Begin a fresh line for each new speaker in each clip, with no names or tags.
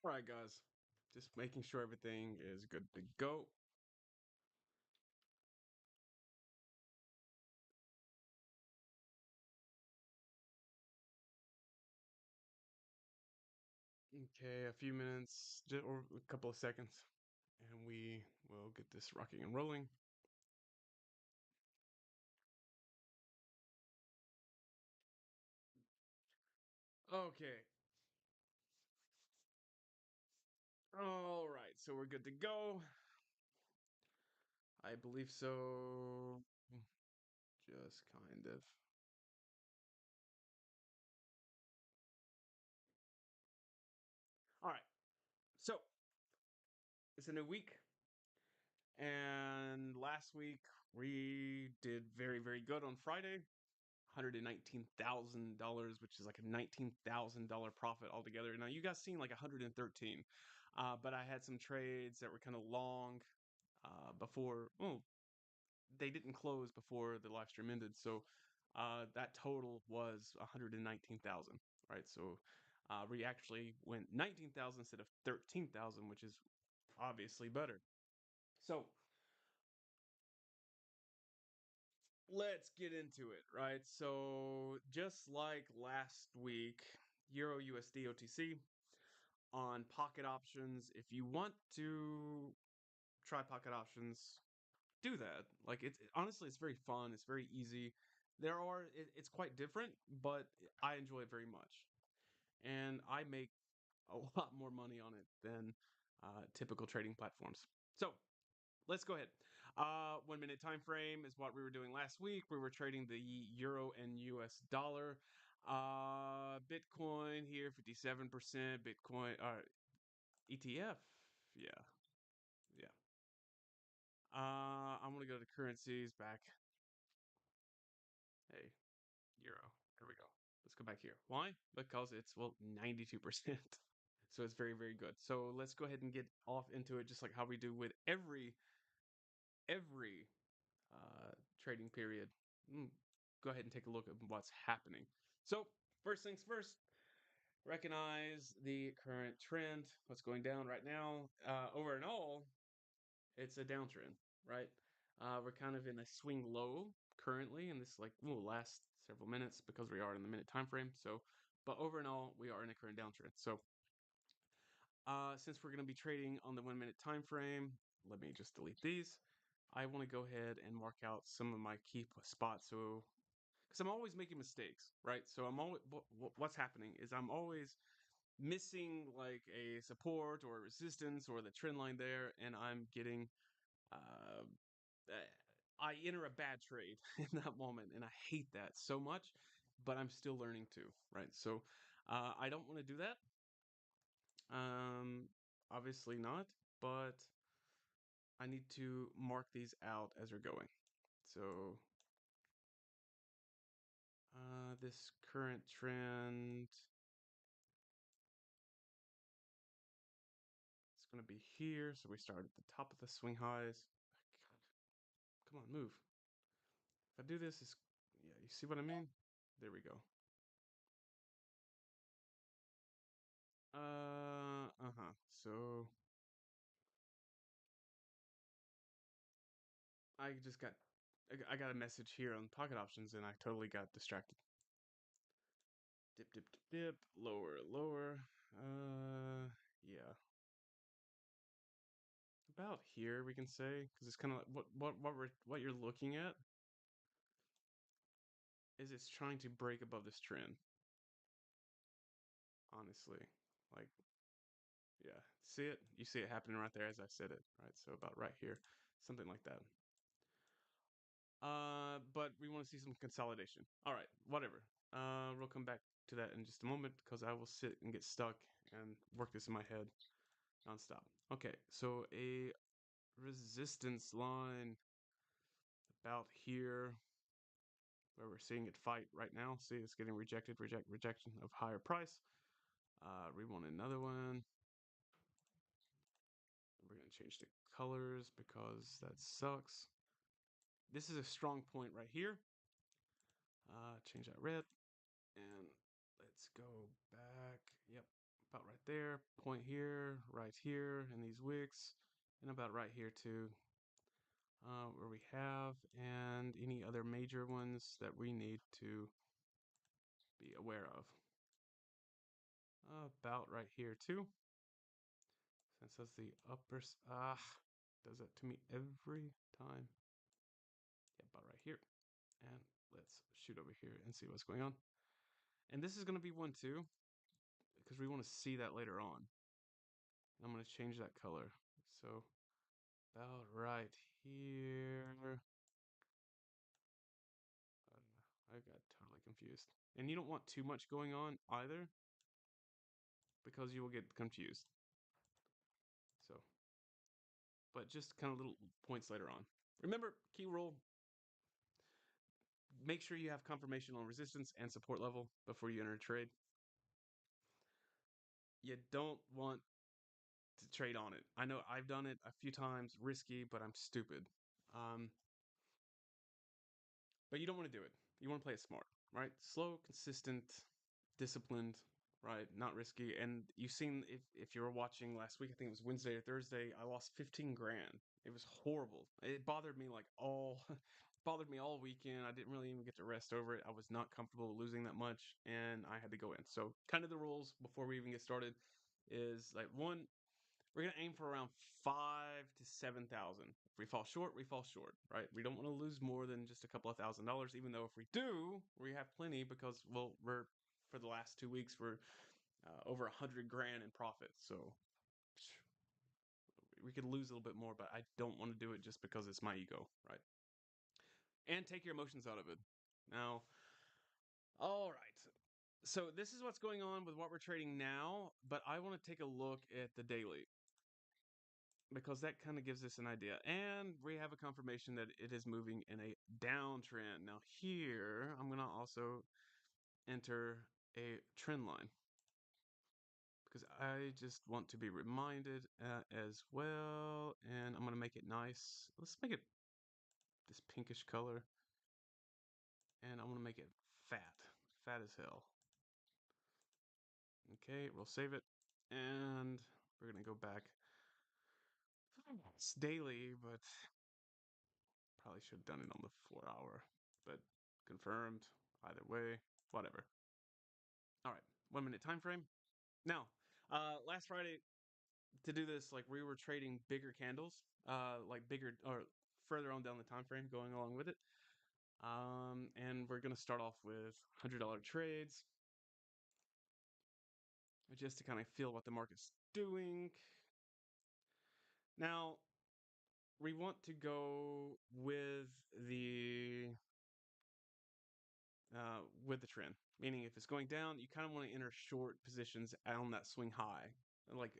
All right, guys. Just making sure everything is good to go. Okay, a few minutes or a couple of seconds, and we will get this rocking and rolling. Okay. All right, so we're good to go. I believe so. Just kind of. All right. So it's a new week. And last week we did very, very good on Friday. $119,000, which is like a $19,000 profit altogether. Now you guys seen like 113, but I had some trades that were kind of long before. Oh, they didn't close before the live stream ended, so that total was 119,000. Right, so we actually went 19,000 instead of 13,000, which is obviously better. So let's get into it, right? So just like last week, Euro USD OTC on pocket options. If you want to try pocket options, do that. Like honestly, it's very fun. It's very easy. It's quite different, but I enjoy it very much, and I make a lot more money on it than typical trading platforms. So let's go ahead. 1 minute time frame is what we were doing last week. We were trading the euro and US dollar. Bitcoin here, 57%. Bitcoin, ETF. Yeah, yeah. I'm gonna go to currencies back. Hey, euro. Here we go. Let's go back here. Why? Because it's, well, 92%. So it's very, very good. So let's go ahead and get off into it, just like how we do with every trading period. Mm, Go ahead and take a look at what's happening. So first things first, recognize the current trend. What's going down right now? Over and all, it's a downtrend, right? We're kind of in a swing low currently, and this like will last several minutes because we are in the minute time frame. So, but over and all, we are in a current downtrend. So, since we're going to be trading on the 1 minute time frame, let me just delete these. I want to go ahead and mark out some of my key spots. So, because I'm always making mistakes, right? So I'm always what's happening is I'm always missing like a support or resistance or the trend line there, and I'm getting uh, I enter a bad trade in that moment, and I hate that so much. But I'm still learning to, right? So I don't want to do that. Um, Obviously not, but I need to mark these out as we're going. So this current trend, it's going to be here. So we start at the top of the swing highs. God, come on, move. If I do this, it's, yeah, you see what I mean? There we go. Uh-huh. So I just got, I got a message here on pocket options and I totally got distracted. Dip, dip, dip, dip, lower, lower. Yeah. About here, we can say, because it's kind of like what you're looking at is it's trying to break above this trend. Honestly, like, yeah, see it? You see it happening right there as I said it, right? So about right here, something like that. But we want to see some consolidation. All right, whatever. We'll come back to that in just a moment because I will sit and get stuck and work this in my head nonstop. Okay, so a resistance line about here where we're seeing it fight right now. See, it's getting rejected, rejection of higher price. We want another one. We're going to change the colors because that sucks. This is a strong point right here. Change that red. And let's go back. Yep, about right there, point here, right here, in these wicks, and about right here too, where we have, and any other major ones that we need to be aware of. About right here too, since that's the upper, does that to me every time. Yeah, about right here. And let's shoot over here and see what's going on. And this is going to be one too, because we want to see that later on. I'm going to change that color. So about right here. I got totally confused. And you don't want too much going on either, because you will get confused. So, but just kind of little points later on. Remember, key rule, make sure you have confirmation on resistance and support level before you enter a trade. You don't want to trade on it. I know I've done it a few times, risky, but I'm stupid. Um, but you don't want to do it. You want to play it smart, right? Slow, consistent, disciplined, right? Not risky. And you've seen, if you were watching last week, I think it was Wednesday or Thursday, I lost 15 grand. It was horrible. It bothered me like all bothered me all weekend. I didn't really even get to rest over it. I was not comfortable losing that much, and I had to go in. So kind of the rules before we even get started is like, one, we're gonna aim for around 5 to 7,000. If we fall short, we fall short, right? We don't want to lose more than just a couple of $1,000s, even though if we do, we have plenty, because, well, we're, for the last 2 weeks, we're over 100 grand in profit. So we could lose a little bit more, but I don't want to do it just because it's my ego, right? And take your emotions out of it. Now, all right. So this is what's going on with what we're trading now, but I want to take a look at the daily, because that kind of gives us an idea. And we have a confirmation that it is moving in a downtrend. Now here, I'm going to also enter a trend line, because I just want to be reminded as well. And I'm going to make it nice. Let's make it this pinkish color. And I want to make it fat. Fat as hell. Okay, we'll save it. And we're going to go back. It's daily, but probably should have done it on the 4 hour, but confirmed. Either way, whatever. All right, 1 minute time frame. Now, last Friday, to do this, like, we were trading bigger candles, like bigger or further on down the time frame, going along with it. And we're gonna start off with $100 trades, just to kind of feel what the market's doing. Now, we want to go with the trend. Meaning, if it's going down, you kind of want to enter short positions on that swing high, like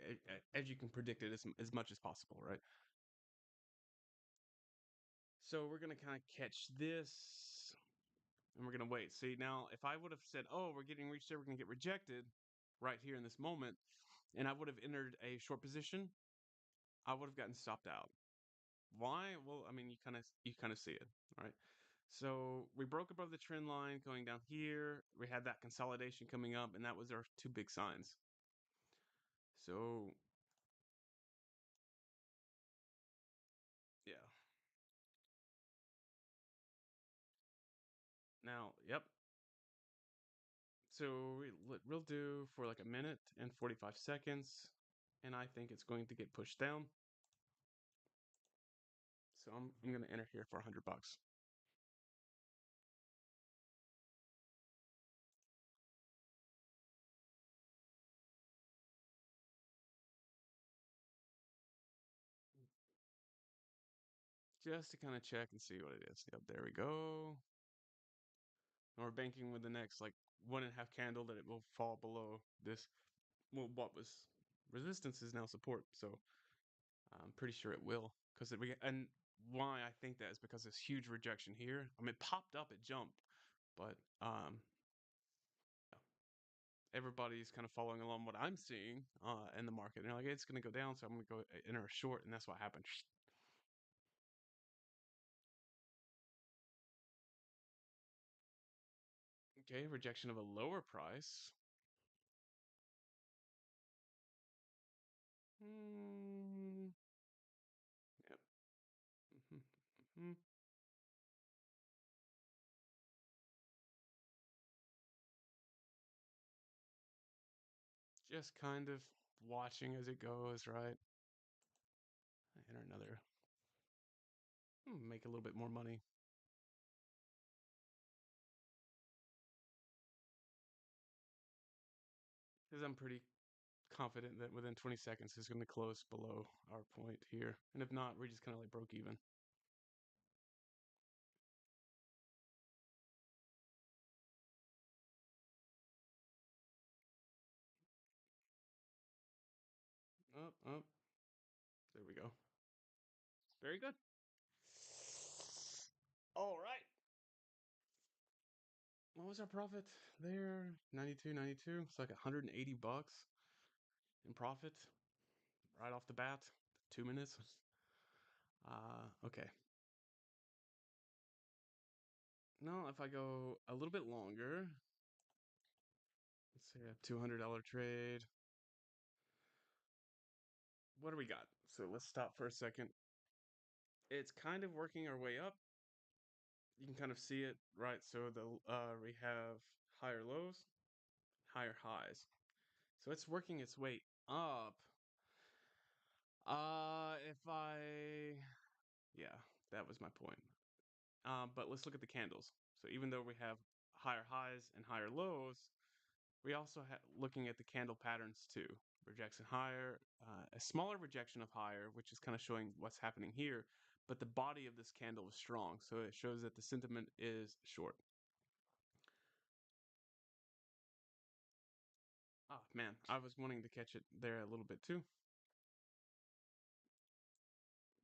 as you can predict it as much as possible, right? So we're gonna kind of catch this, and we're gonna wait. See, now if I would have said, "Oh, we're getting reached there, we're gonna get rejected," right here in this moment, and I would have entered a short position, I would have gotten stopped out. Why? Well, I mean, you kind of see it, right? So we broke above the trend line going down here. We had that consolidation coming up, and that was our two big signs. So yeah. Now, yep. So we'll do for like 1 minute and 45 seconds, and I think it's going to get pushed down. So I'm gonna enter here for $100. Just to kind of check and see what it is. Yep, there we go. And we're banking with the next like 1.5 candle that it will fall below this. Well, what was resistance is now support. So I'm pretty sure it will, because and why I think that is because this huge rejection here. I mean, it popped up, it jumped, but everybody's kind of following along what I'm seeing in the market. And they're like, it's going to go down, so I'm going to go enter a short, and that's what happened. Okay, rejection of a lower price. Mm, yep. Just kind of watching as it goes, right? Enter another. Make a little bit more money. Because I'm pretty confident that within 20 seconds it's going to close below our point here. And if not, we're just kind of like broke even. Up, up. There we go. Very good. All right. What was our profit there? 92, 92. It's like 180 bucks in profit right off the bat. 2 minutes. Okay. No, if I go a little bit longer, let's say a $200 trade. What do we got? So let's stop for a second. It's kind of working our way up. You can kind of see it, right? So we have higher lows, higher highs. So it's working its way up. If I, yeah, that was my point. But let's look at the candles. So even though we have higher highs and higher lows, we also looking at the candle patterns too. Rejection higher, a smaller rejection of higher, which is kind of showing what's happening here. But the body of this candle is strong, so it shows that the sentiment is short. Ah, man, I was wanting to catch it there a little bit too.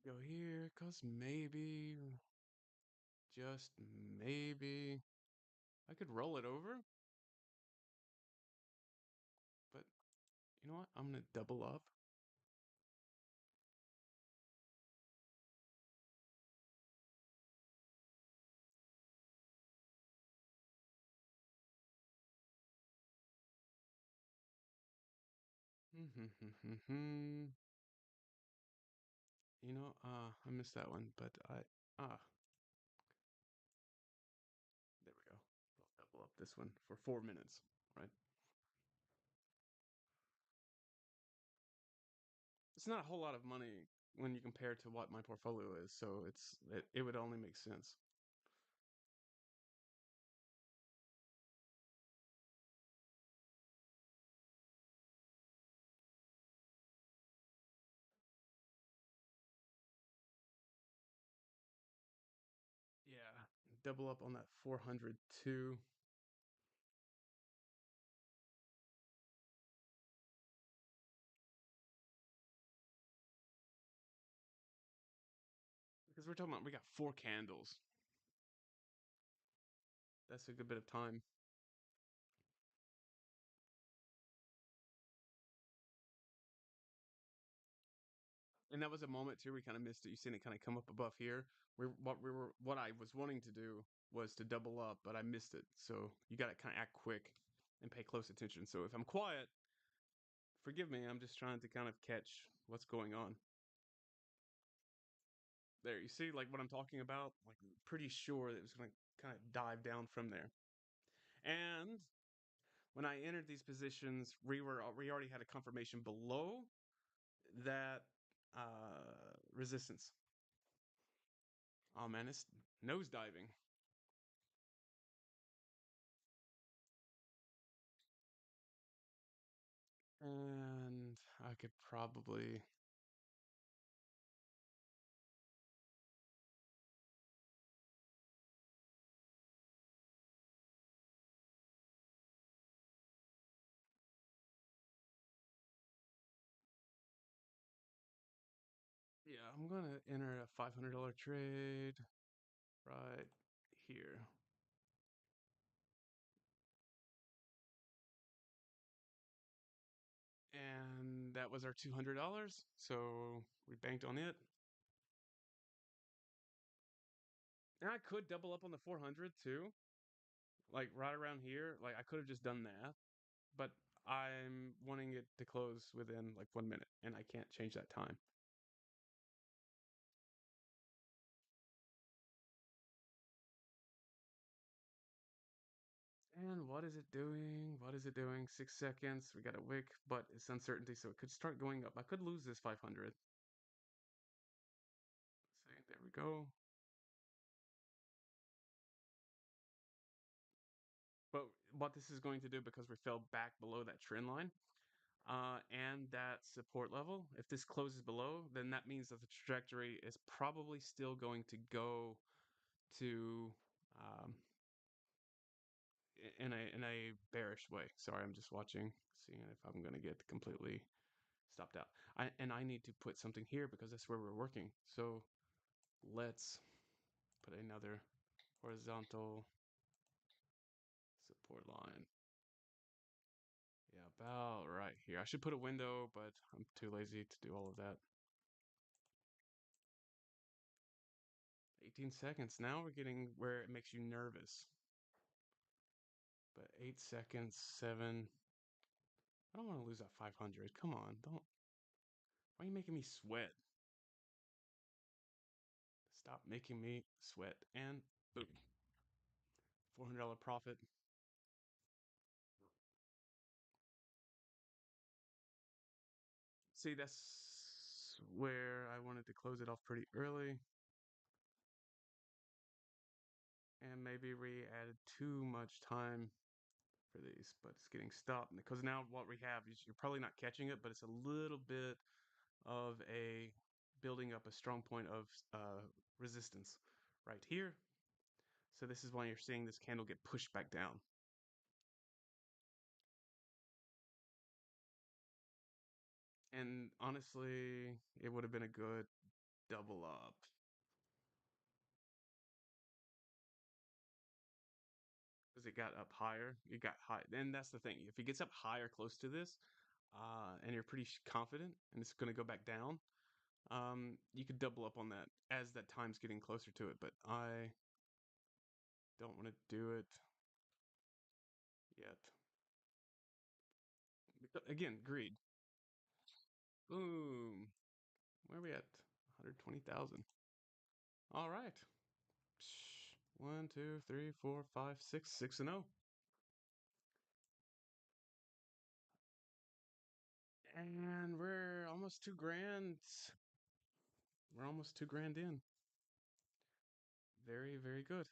Go here, cause maybe, just maybe, I could roll it over. But you know what? I'm gonna double up. I missed that one, but there we go. I'll double up this one for 4 minutes, right? It's not a whole lot of money when you compare to what my portfolio is, so it would only make sense. Yeah, double up on that 400 too. Because we're talking about we got 4 candles. That's a good bit of time. And that was a moment too. We kind of missed it. You seen it kind of come up above here. What I was wanting to do was to double up, but I missed it. So you got to kind of act quick and pay close attention. So if I'm quiet, forgive me. I'm just trying to kind of catch what's going on. There, you see, like what I'm talking about. Like, pretty sure that it was going to kind of dive down from there. And when I entered these positions, we already had a confirmation below that resistance. Oh man, it's nosediving. And I could probably. Yeah, I'm gonna enter a $500 trade right here. And that was our $200. So we banked on it. And I could double up on the 400 too. Like right around here. Like I could have just done that. But I'm wanting it to close within like 1 minute, and I can't change that time. And what is it doing? What is it doing? 6 seconds. We got a wick, but it's uncertainty, so it could start going up. I could lose this 500. Let's see, there we go. But what this is going to do, because we fell back below that trend line, and that support level, if this closes below, then that means that the trajectory is probably still going to go to um, in a bearish way. Sorry, I'm just watching, seeing if I'm going to get completely stopped out. I need to put something here because that's where we're working. So let's put another horizontal support line. Yeah, about right here. I should put a window, but I'm too lazy to do all of that. 18 seconds. Now we're getting where it makes you nervous. But 8 seconds, 7. I don't want to lose that 500. Come on, don't. Why are you making me sweat? Stop making me sweat. And boom. $400 profit. See, that's where I wanted to close it off pretty early. And maybe we added too much time for these, but it's getting stopped. Because now what we have is you're probably not catching it, but it's a little bit of a building up a strong point of resistance right here. So this is why you're seeing this candle get pushed back down. And honestly, it would have been a good double up. Because it got up higher. It got high. And that's the thing. If it gets up higher close to this, and you're pretty confident and it's going to go back down, you could double up on that as that time's getting closer to it. But I don't want to do it yet. Again, greed. Boom. Where are we at? 120,000. All right. 1, 2, 3, 4, 5, 6, 6 and 0. And we're almost 2 grand. We're almost 2 grand in. Very, very good.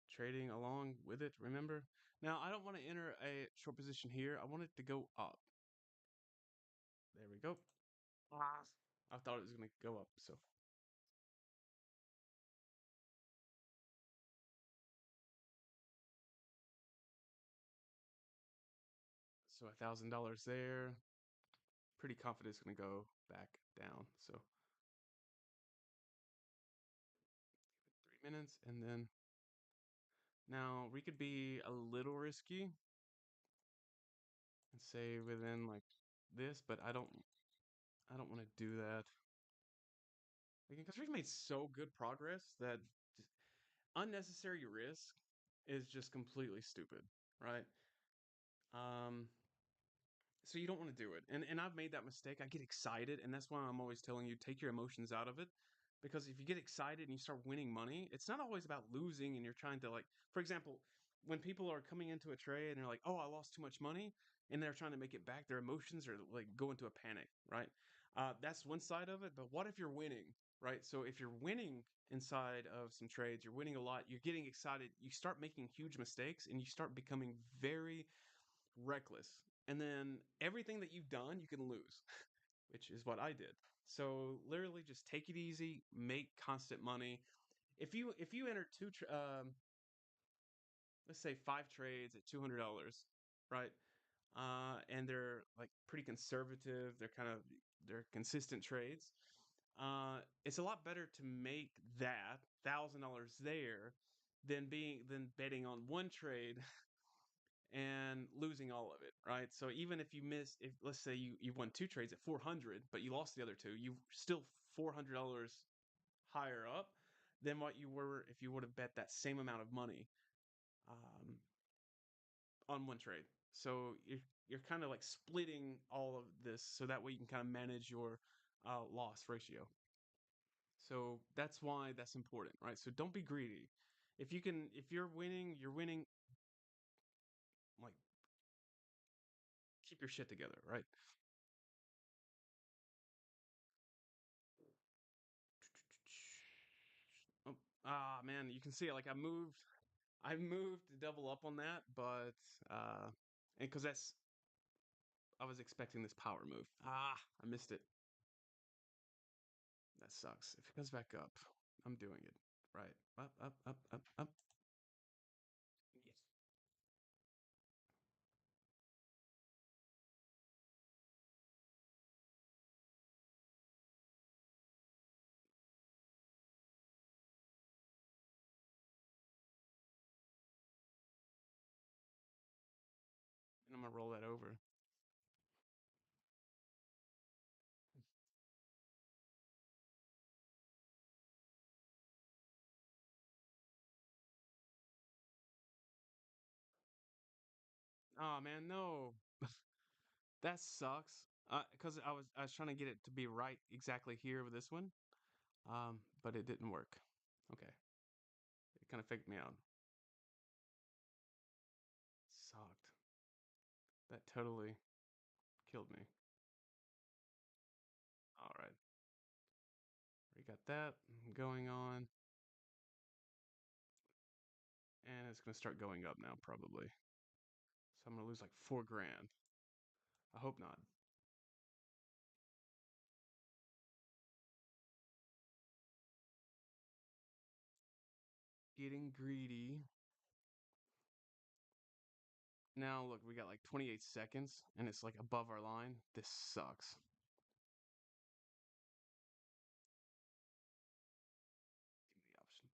Trading along with it, remember? Now, I don't want to enter a short position here. I want it to go up. There we go. I thought it was going to go up, so $1,000 there. Pretty confident it's going to go back down. So 3 minutes, and then now we could be a little risky and say within like this, but I don't want to do that. Because we've made so good progress that just unnecessary risk is just completely stupid, right? Um, so you don't want to do it. And I've made that mistake. I get excited, and that's why I'm always telling you take your emotions out of it. Because if you get excited and you start winning money, it's not always about losing and you're trying to like, for example, when people are coming into a trade and they're like, "Oh, I lost too much money," and they're trying to make it back, their emotions are like go into a panic, right? That's one side of it. But what if you're winning, right? So if you're winning inside of some trades, you're winning a lot, you're getting excited, you start making huge mistakes and you start becoming very reckless. And then everything that you've done, you can lose, which is what I did. So literally just take it easy, make constant money. If you enter let's say 5 trades at $200, right? And they're like pretty conservative, they're consistent trades. It's a lot better to make that $1,000 there than betting on one trade and losing all of it, right? So even if you miss, if let's say you won 2 trades at 400, but you lost the other two, you still $400 higher up than what you were if you would have bet that same amount of money um, on one trade. So you're kind of like splitting all of this so that way you can kind of manage your loss ratio. So that's why that's important, right? So don't be greedy. If you're winning, like keep your shit together, right? Oh, man, you can see it. Like I moved to double up on that, but and because I was expecting this power move. I missed it. That sucks. If it comes back up, I'm doing it. Right. Up, up, up, up, up. Yes. And I'm gonna roll that over. Oh man, no. That sucks. Because I was trying to get it to be right exactly here with this one. But it didn't work. Okay. It kind of faked me out. Sucked. That totally killed me. All right. We got that going on. And it's gonna start going up now, probably. So I'm gonna lose like 4 grand. I hope not. Getting greedy. Now look, we got like 28 seconds and it's like above our line. This sucks. Give me the option.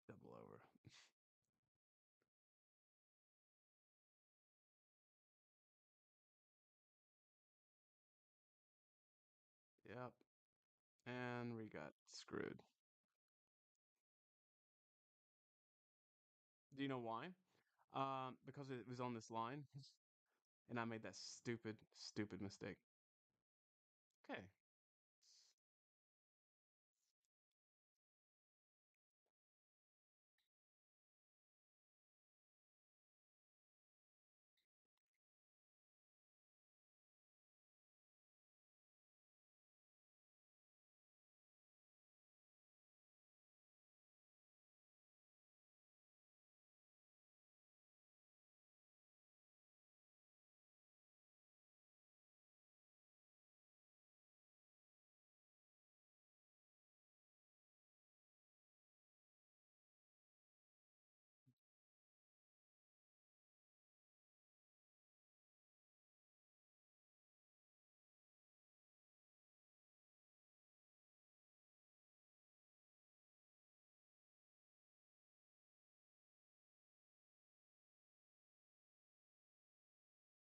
Double over. Yep. And we got screwed. Do you know why? Because it was on this line and I made that stupid, stupid mistake. Okay.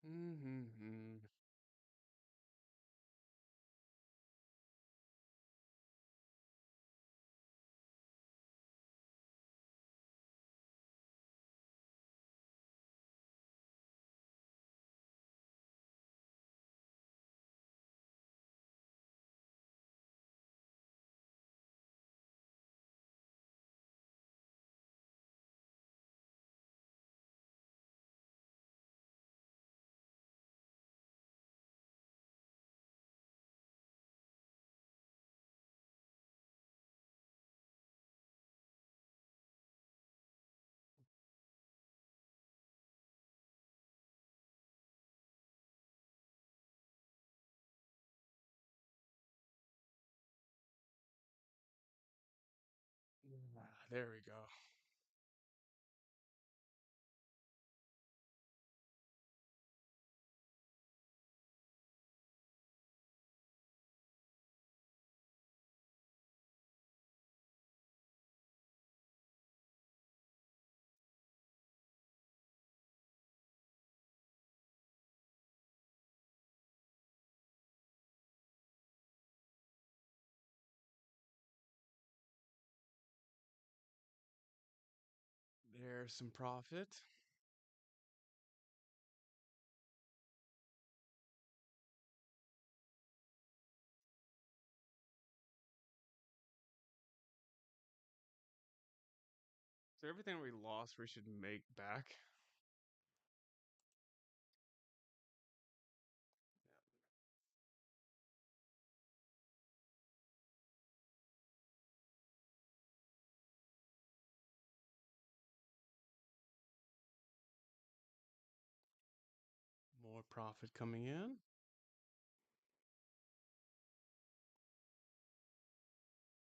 Mm-hmm. There we go. There's some profit. So everything we lost, we should make back. More profit coming in.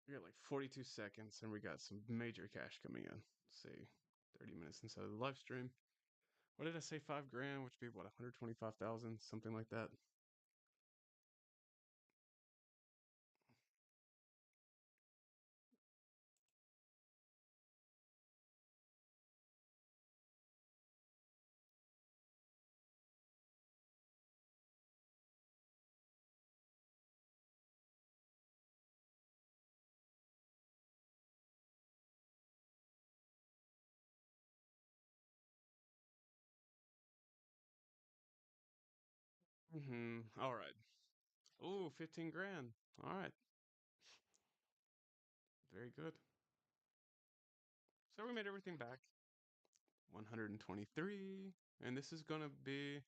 We got like 42 seconds and we got some major cash coming in. Let's see, 30 minutes inside of the live stream. What did I say? 5 grand, which would be what, 125,000, something like that. All right. Oh, 15 grand. All right. Very good. So we made everything back. 123. And this is going to be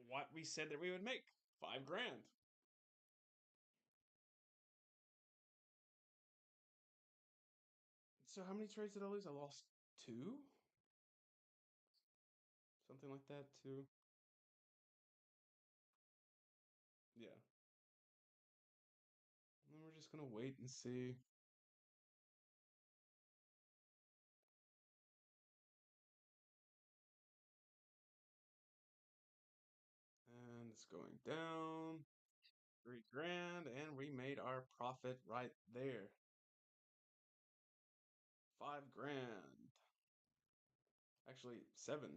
what we said that we would make. 5 grand. So how many trades did I lose? I lost two? Something like that, too. Yeah. And then we're just going to wait and see. And it's going down. 3 grand. And we made our profit right there. 5 grand. Actually, seven.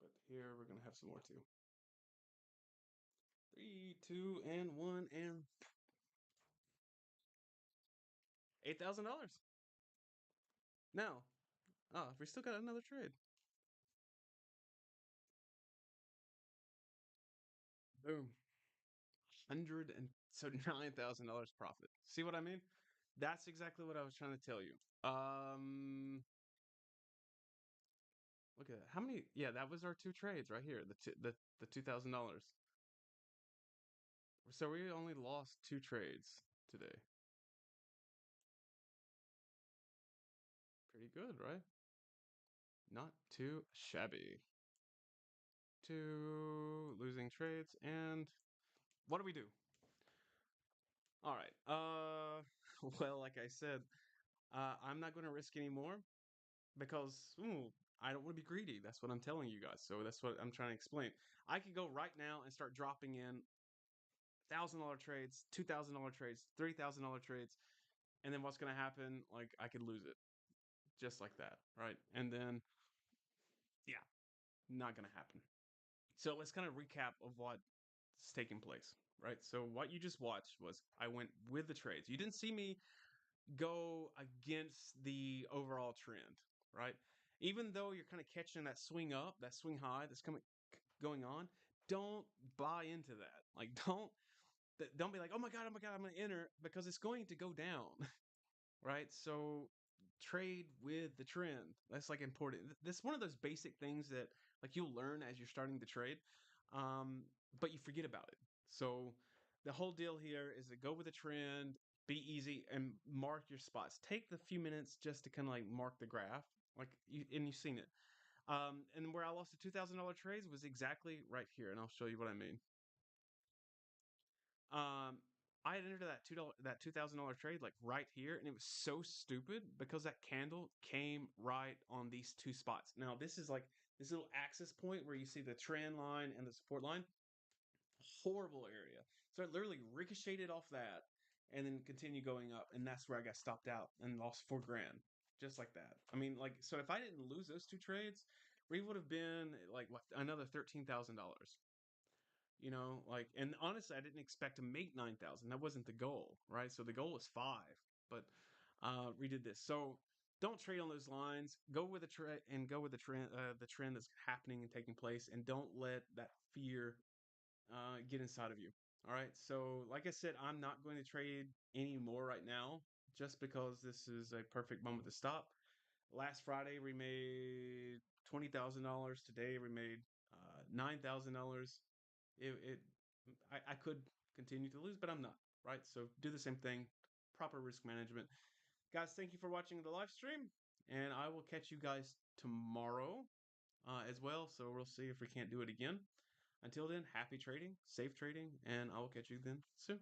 But here we're going to have some more too. Three, two, and one, and $8,000. Now, we still got another trade. Boom. $109,000 profit. See what I mean? That's exactly what I was trying to tell you. Look at that. How many? Yeah, that was our two trades right here. The $2,000. So we only lost two trades today. Pretty good, right? Not too shabby. Two losing trades, and what do we do? All right. Well, like I said, I'm not going to risk anymore because I don't want to be greedy. That's what I'm telling you guys. So that's what I'm trying to explain. I could go right now and start dropping in $1,000 trades, $2,000 trades, $3,000 trades, and then what's going to happen? Like I could lose it just like that, right? And then, yeah, not going to happen. So let's kind of recap of what's taking place, right? So what you just watched was I went with the trades. You didn't see me go against the overall trend, right? Even though you're kind of catching that swing up, that swing high that's going on, don't buy into that. Like don't be like, oh my god, I'm going to enter because it's going to go down, right? So trade with the trend. That's like important. This is one of those basic things that like you'll learn as you're starting to trade, um, but you forget about it. So the whole deal here is to go with the trend, be easy, and mark your spots. Take the few minutes just to kind of like mark the graph, like you've seen it. And where I lost the $2,000 trades was exactly right here, and I'll show you what I mean. Um, I had entered that $2,000 trade like right here, and it was so stupid because that candle came right on these two spots. Now this is like this little axis point where you see the trend line and the support line. Horrible area. So it literally ricocheted off that and then continued going up, and that's where I got stopped out and lost 4 grand just like that. I mean, like so if I didn't lose those two trades, we would have been like what, another $13,000. Like, and honestly, I didn't expect to make 9,000. That wasn't the goal, right? So the goal was five, but we did this. So don't trade on those lines. Go with the trend and go with the trend that's happening and taking place, and don't let that fear get inside of you. All right. So, like I said, I'm not going to trade anymore right now just because this is a perfect moment to stop. Last Friday, we made $20,000. Today, we made $9,000. It I could continue to lose, but I'm not, right? So, do the same thing, proper risk management. Guys, thank you for watching the live stream, and I will catch you guys tomorrow as well. So, we'll see if we can't do it again. Until then, happy trading, safe trading, and I will catch you then soon.